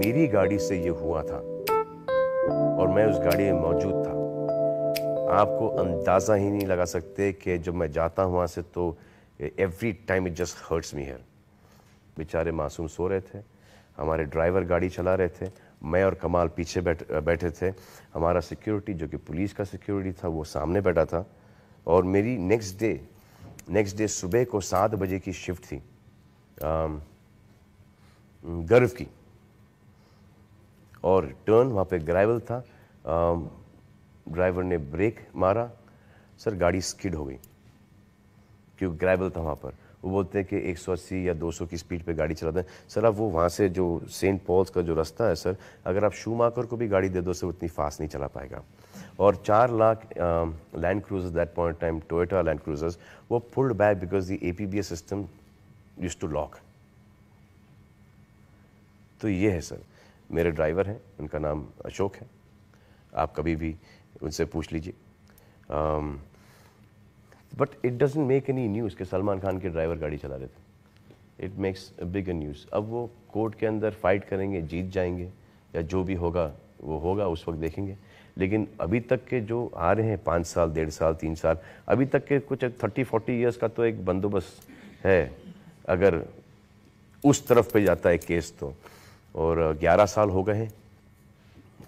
मेरी गाड़ी से ये हुआ था और मैं उस गाड़ी में मौजूद था। आपको अंदाज़ा ही नहीं लगा सकते कि जब मैं जाता हूँ वहाँ से तो every time it just hurts me here. बेचारे मासूम सो रहे थे, हमारे ड्राइवर गाड़ी चला रहे थे, मैं और कमाल पीछे बैठे थे, हमारा सिक्योरिटी जो कि पुलिस का सिक्योरिटी था वो सामने बैठा था। और मेरी नेक्स्ट डे सुबह को 7 बजे की शिफ्ट थी गर्व की, और टर्न वहाँ पे ग्रेवल था। ड्राइवर ने ब्रेक मारा सर, गाड़ी स्किड हो गई क्योंकि ग्रेवल था वहाँ पर। वो बोलते हैं कि 180 या 200 की स्पीड पे गाड़ी चलाते हैं सर। अब वो वहाँ से जो सेंट पॉल्स का जो रास्ता है सर, अगर आप शूमाकर को भी गाड़ी दे दो सर, उतनी फास्ट नहीं चला पाएगा। और 4 lakh land cruisers that point time, Toyota land cruisers, वो pulled back because the APBS system used to lock. तो ये है सर, मेरे ड्राइवर हैं, उनका नाम अशोक है, आप कभी भी उनसे पूछ लीजिए। But it doesn't make any news कि सलमान खान के ड्राइवर गाड़ी चला रहे थे। It makes a bigger news. अब वो कोर्ट के अंदर फाइट करेंगे, जीत जाएंगे, या जो भी होगा वो होगा, उस वक्त देखेंगे। लेकिन अभी तक के जो आ रहे हैं 5 साल, 1.5 साल, 3 साल, अभी तक के कुछ 30-40 ईयर्स का तो एक बंदोबस्त है अगर उस तरफ पे जाता है केस तो। और 11 साल हो गए हैं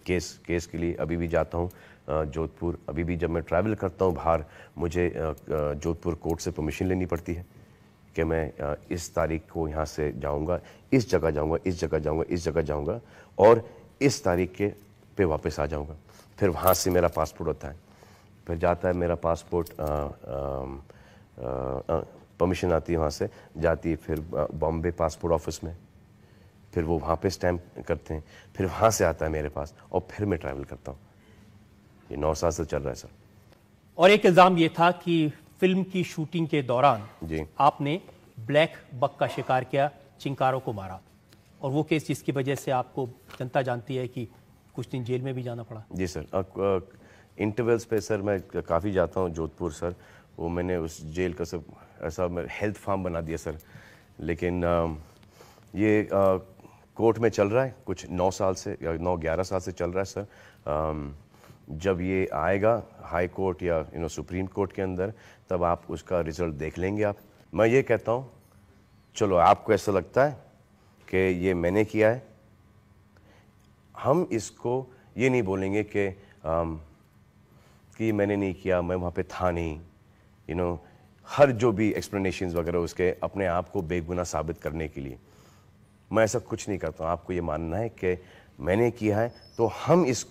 केस के लिए। अभी भी जाता हूँ जोधपुर, अभी भी जब मैं ट्रैवल करता हूँ बाहर, मुझे जोधपुर कोर्ट से परमिशन लेनी पड़ती है कि मैं इस तारीख को यहाँ से जाऊँगा, इस जगह जाऊँगा, इस जगह जाऊँगा, इस जगह जाऊँगा, और इस तारीख के पे वापस आ जाऊँगा। फिर वहाँ से मेरा पासपोर्ट होता है, फिर जाता है मेरा पासपोर्ट, परमिशन आती है वहाँ से, जाती है फिर बॉम्बे पासपोर्ट ऑफिस में, फिर वो वहाँ पे स्टैम्प करते हैं, फिर वहाँ से आता है मेरे पास, और फिर मैं ट्रैवल करता हूँ। ये 9 साल से चल रहा है सर। और एक इल्ज़ाम ये था कि फिल्म की शूटिंग के दौरान जी आपने ब्लैक बक का शिकार किया, चिंकारों को मारा, और वो केस जिसकी वजह से आपको जनता जानती है कि कुछ दिन जेल में भी जाना पड़ा। जी सर, इंटरवल्स पे सर मैं काफ़ी जाता हूँ जोधपुर सर। वो मैंने उस जेल का सब ऐसा हेल्थ फार्म बना दिया सर। लेकिन ये कोर्ट में चल रहा है कुछ 9 साल से या 9-11 साल से चल रहा है सर। जब ये आएगा हाई कोर्ट या सुप्रीम कोर्ट के अंदर, तब आप उसका रिजल्ट देख लेंगे आप। मैं ये कहता हूँ, चलो आपको ऐसा लगता है कि ये मैंने किया है, हम इसको ये नहीं बोलेंगे कि मैंने नहीं किया, मैं वहाँ पे था नहीं, हर जो भी एक्सप्लेनेशंस वगैरह उसके अपने आप को बेगुनाह साबित करने के लिए। मैं ऐसा कुछ नहीं करता हूँ। आपको ये मानना है कि मैंने किया है, तो हम इस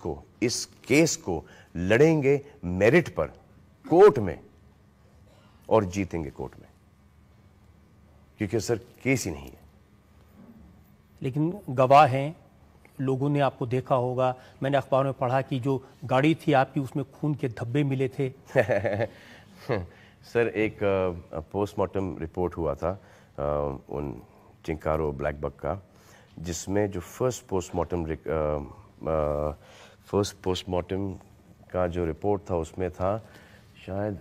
केस को लड़ेंगे मेरिट पर कोर्ट में और जीतेंगे कोर्ट में, क्योंकि सर केस ही नहीं है। लेकिन गवाह हैं, लोगों ने आपको देखा होगा, मैंने अखबार में पढ़ा कि जो गाड़ी थी आपकी उसमें खून के धब्बे मिले थे। सर, एक पोस्टमार्टम रिपोर्ट हुआ था उन चिंकारो ब्लैक बक का, जिसमें जो फर्स्ट पोस्टमार्टम का जो रिपोर्ट था उसमें था शायद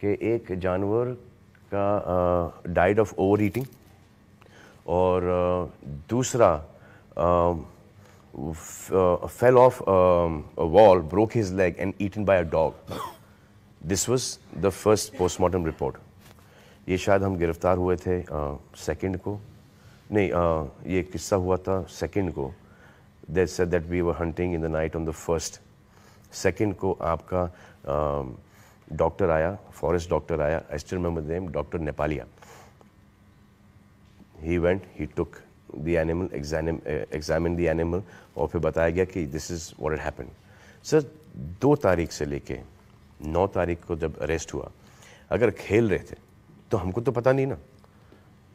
कि एक जानवर का डाइड ऑफ ओवर ईटिंग, और दूसरा fell off a wall, broke his leg and eaten by a dog. This was the first postmortem report. ये शायद हम गिरफ्तार हुए थे सेकंड को, नहीं, ये किस्सा हुआ था सेकंड को। They said that we were hunting in the night on the first. Second को आपका डॉक्टर आया, फॉरेस्ट डॉक्टर आया, I still remember the name, doctor Nepalia. He went, he took the animal, examined the animal, और फिर बताया गया कि this is what had happened. Sir, 2 तारीख से लेके 9 तारीख को जब अरेस्ट हुआ, अगर खेल रहे थे तो हमको तो पता नहीं ना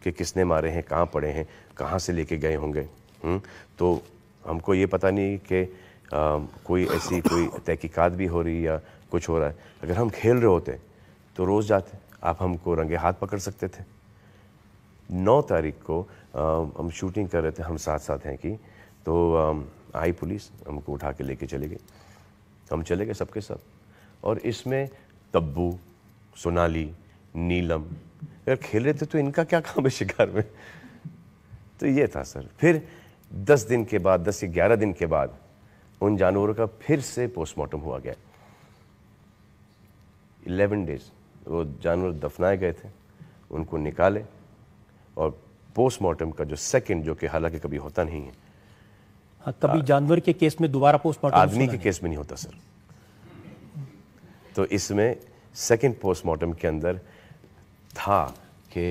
कि किसने मारे हैं, कहाँ पड़े हैं, कहाँ से लेके गए होंगे। तो हमको ये पता नहीं कि कोई ऐसी कोई तहकीकात भी हो रही या कुछ हो रहा है। अगर हम खेल रहे होते तो रोज़ जाते, आप हमको रंगे हाथ पकड़ सकते थे। 9 तारीख को हम शूटिंग कर रहे थे, हम साथ हैं कि, तो आई पुलिस, हमको उठा के लेके चले गई। हम चले गए सबके सब, और इसमें तब्बू, सोनाली, नीलम अगर खेल रहे थे तो इनका क्या काम है शिकार में। तो ये था सर। फिर 10 दिन के बाद, 10 से 11 दिन के बाद उन जानवरों का फिर से पोस्टमार्टम हुआ गया। 11 डेज वो जानवर दफनाए गए थे, उनको निकाले और पोस्टमार्टम का जो सेकंड, जो कि हालांकि कभी होता नहीं है, हाँ, कभी जानवर के केस में दोबारा पोस्टमार्टम आदमी के केस में नहीं होता सर। तो इसमें सेकंड पोस्टमार्टम के अंदर था कि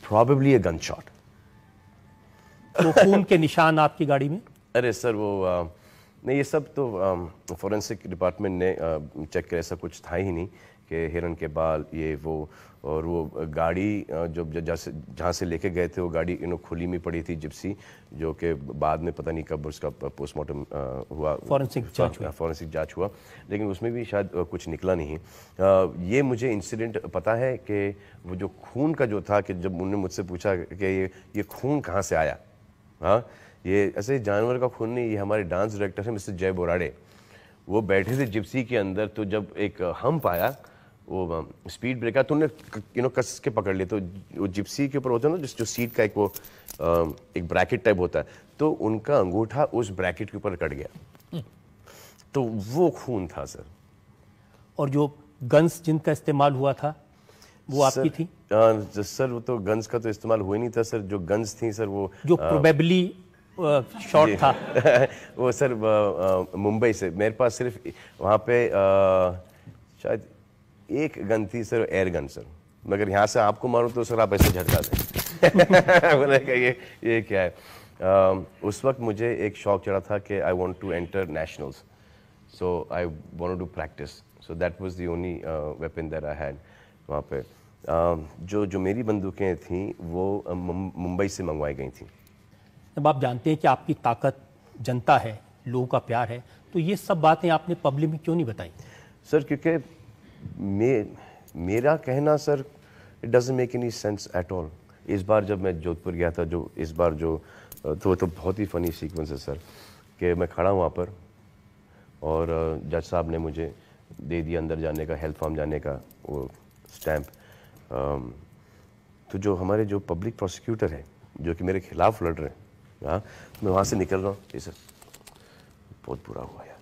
प्रॉबेबली ए गन शॉट। तो खून के निशान आपकी गाड़ी में? अरे सर वो नहीं, ये सब तो फॉरेंसिक डिपार्टमेंट ने चेक किया, ऐसा कुछ था ही नहीं कि हिरन के बाल ये वो। और वो गाड़ी जो जहाँ से लेके गए थे वो गाड़ी खुली में पड़ी थी, जिप्सी, जो कि बाद में पता नहीं कब उसका पोस्टमार्टम हुआ, फॉरेंसिक जांच हुआ, लेकिन उसमें भी शायद कुछ निकला नहीं। ये मुझे इंसिडेंट पता है कि वो जो खून का जो था, कि जब उन्होंने मुझसे पूछा कि ये खून कहाँ से आया, हाँ ये ऐसे जानवर का खून नहीं, ये हमारे डांस डायरेक्टर हैं मिस्टर जय बोराड़े, वो बैठे थे जिप्सी के अंदर, तो जब एक हम्प आया, वो स्पीड ब्रेकर, तो उन्होंने कस के पकड़ लिया। तो वो जिप्सी के ऊपर होता है ना जो सीट का एक वो एक ब्रैकेट टाइप होता है, तो उनका अंगूठा उस ब्रैकेट के ऊपर कट गया, तो वो खून था सर। और जो गन्स जिनका इस्तेमाल हुआ था वो आपकी थी? सर वो तो गन्स का तो इस्तेमाल हुआ ही नहीं था सर। जो गन्स थी सर वो जो प्रोबेबली शॉट था वो सर मुंबई से, मेरे पास सिर्फ वहाँ पे शायद एक गन थी सर, एयर गन सर, मगर यहाँ से आपको मारूं तो सर आप ऐसे झटका दें। मैंने कहा ये क्या है। उस वक्त मुझे एक शौक चढ़ा था कि I want to enter nationals, so I wanted to practise, so that was the only weapon that I had वहाँ पे। जो मेरी बंदूकें थीं वो मुंबई से मंगवाई गई थी। जब आप जानते हैं कि आपकी ताकत जनता है, लोगों का प्यार है, तो ये सब बातें आपने पब्लिक में क्यों नहीं बताई? सर क्योंकि मेरा कहना sir, it doesn't make any sense at all. इस बार जब मैं जोधपुर गया था, जो इस बार जो तो बहुत ही फनी सीक्वेंस है सर, कि मैं खड़ा हूँ वहाँ पर और जज साहब ने मुझे दे दिया अंदर जाने का, हेल्थ फार्म जाने का वो स्टैंप। तो जो हमारे जो पब्लिक प्रोसिक्यूटर है, जो कि मेरे खिलाफ लड़ रहे हैं, हाँ, मैं वहाँ से निकल रहा हूँ, ये सर बहुत बुरा हुआ यार,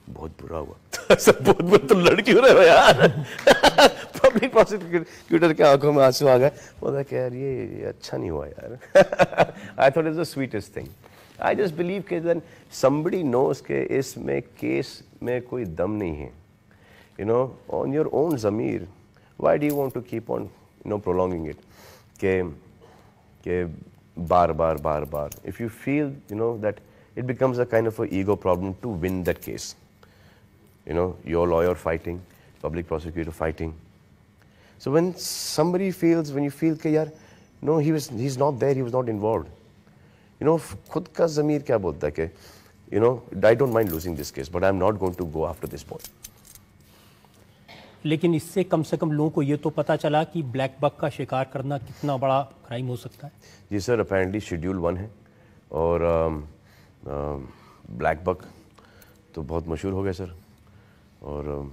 बहुत बुरा हुआ। सर बहुत बुरा, तो लड़ क्यों रहे हो यार? पब्लिक प्रोसिक्यूटर के आंखों में आंसू आ गए, बोला कि यार ये अच्छा नहीं हुआ यार। I thought is the sweetest thing. I just believe कि देन समबडी नोस के इसमें केस में कोई दम नहीं है, you know, on your own ज़मीर, why do you want to keep on prolonging it, के बार बार if you feel that it becomes a kind of a ego problem to win that case, your lawyer fighting, public prosecutor fighting. So when somebody feels, when you feel कि यार no, he's not there, he was not involved, खुद का ज़मीर क्या बोलता है कि I don't mind losing this case but I'm not going to go after this boy. लेकिन इससे कम से कम लोगों को ये तो पता चला कि ब्लैक बक का शिकार करना कितना बड़ा क्राइम हो सकता है। जी सर, अपेरेंटली शेड्यूल 1 है और ब्लैक बक तो बहुत मशहूर हो गया सर। और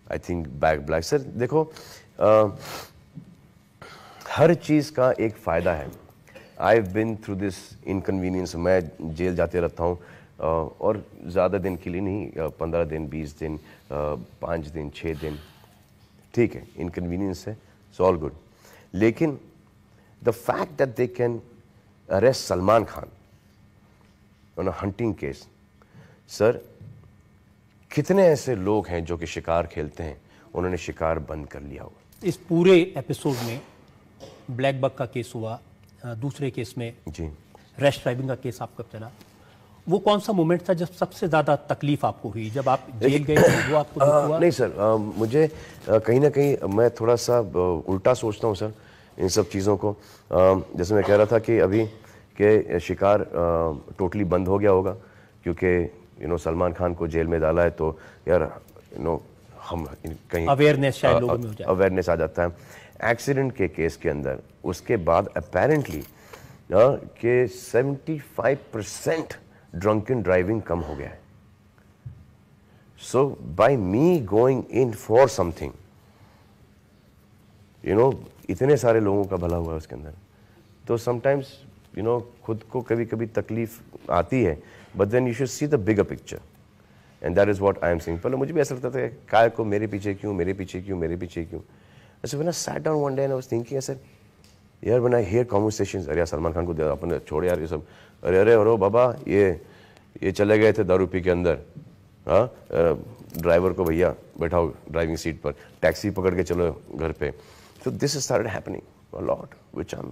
आई थिंक ब्लैक सर देखो, हर चीज़ का एक फ़ायदा है। I have been through this inconvenience, मैं जेल जाते रहता हूँ और ज़्यादा दिन के लिए नहीं, 15 दिन, 20 दिन, 5 दिन, 6 दिन, ठीक है, इनकन्वीनियंस है, इट्स ऑल गुड। लेकिन the fact that they can arrest Salman Khan on a hunting case, sir कितने ऐसे लोग हैं जो कि शिकार खेलते हैं, उन्होंने शिकार बंद कर लिया हुआ। इस पूरे एपिसोड में ब्लैक बक का केस हुआ, दूसरे केस में जी रैश ड्राइविंग का केस आपका चला, वो कौन सा मोमेंट था जब सबसे ज़्यादा तकलीफ आपको हुई, जब आप जेल गए थे, वो आपको हुआ? नहीं सर, मुझे कहीं ना कहीं मैं थोड़ा सा उल्टा सोचता हूँ सर इन सब चीज़ों को। जैसे मैं कह रहा था कि अभी के शिकार टोटली बंद हो गया होगा क्योंकि सलमान खान को जेल में डाला है, तो यार हम कहीं अवेयरनेस शायद लोगों में हो जाए, अवेयरनेस आ जाता है। एक्सीडेंट के केस के अंदर उसके बाद अपेरेंटली कि 75% ड्रंकन ड्राइविंग कम हो गया है। So by me going in for something, इतने सारे लोगों का भला हुआ है उसके अंदर। तो समटाइम्स यू नो खुद को कभी कभी तकलीफ आती है, but then you should see the bigger picture, and that is what I am saying. पहले मुझे भी ऐसा लगता था काय को मेरे पीछे क्यों, मेरे पीछे क्यों, मेरे पीछे क्यों। ऐसे when I sat down one day and I was thinking, I said यार व्हेन आई हियर कन्वर्सेशंस, अरे यार सलमान खान को अपन छोड़ यार ये सब, अरे अरे अरे बाबा ये चले गए थे दारू पी के अंदर, हाँ ड्राइवर को भैया बैठाओ ड्राइविंग सीट पर, टैक्सी पकड़ के चलो घर पे। So this has started happening a lot, which I'm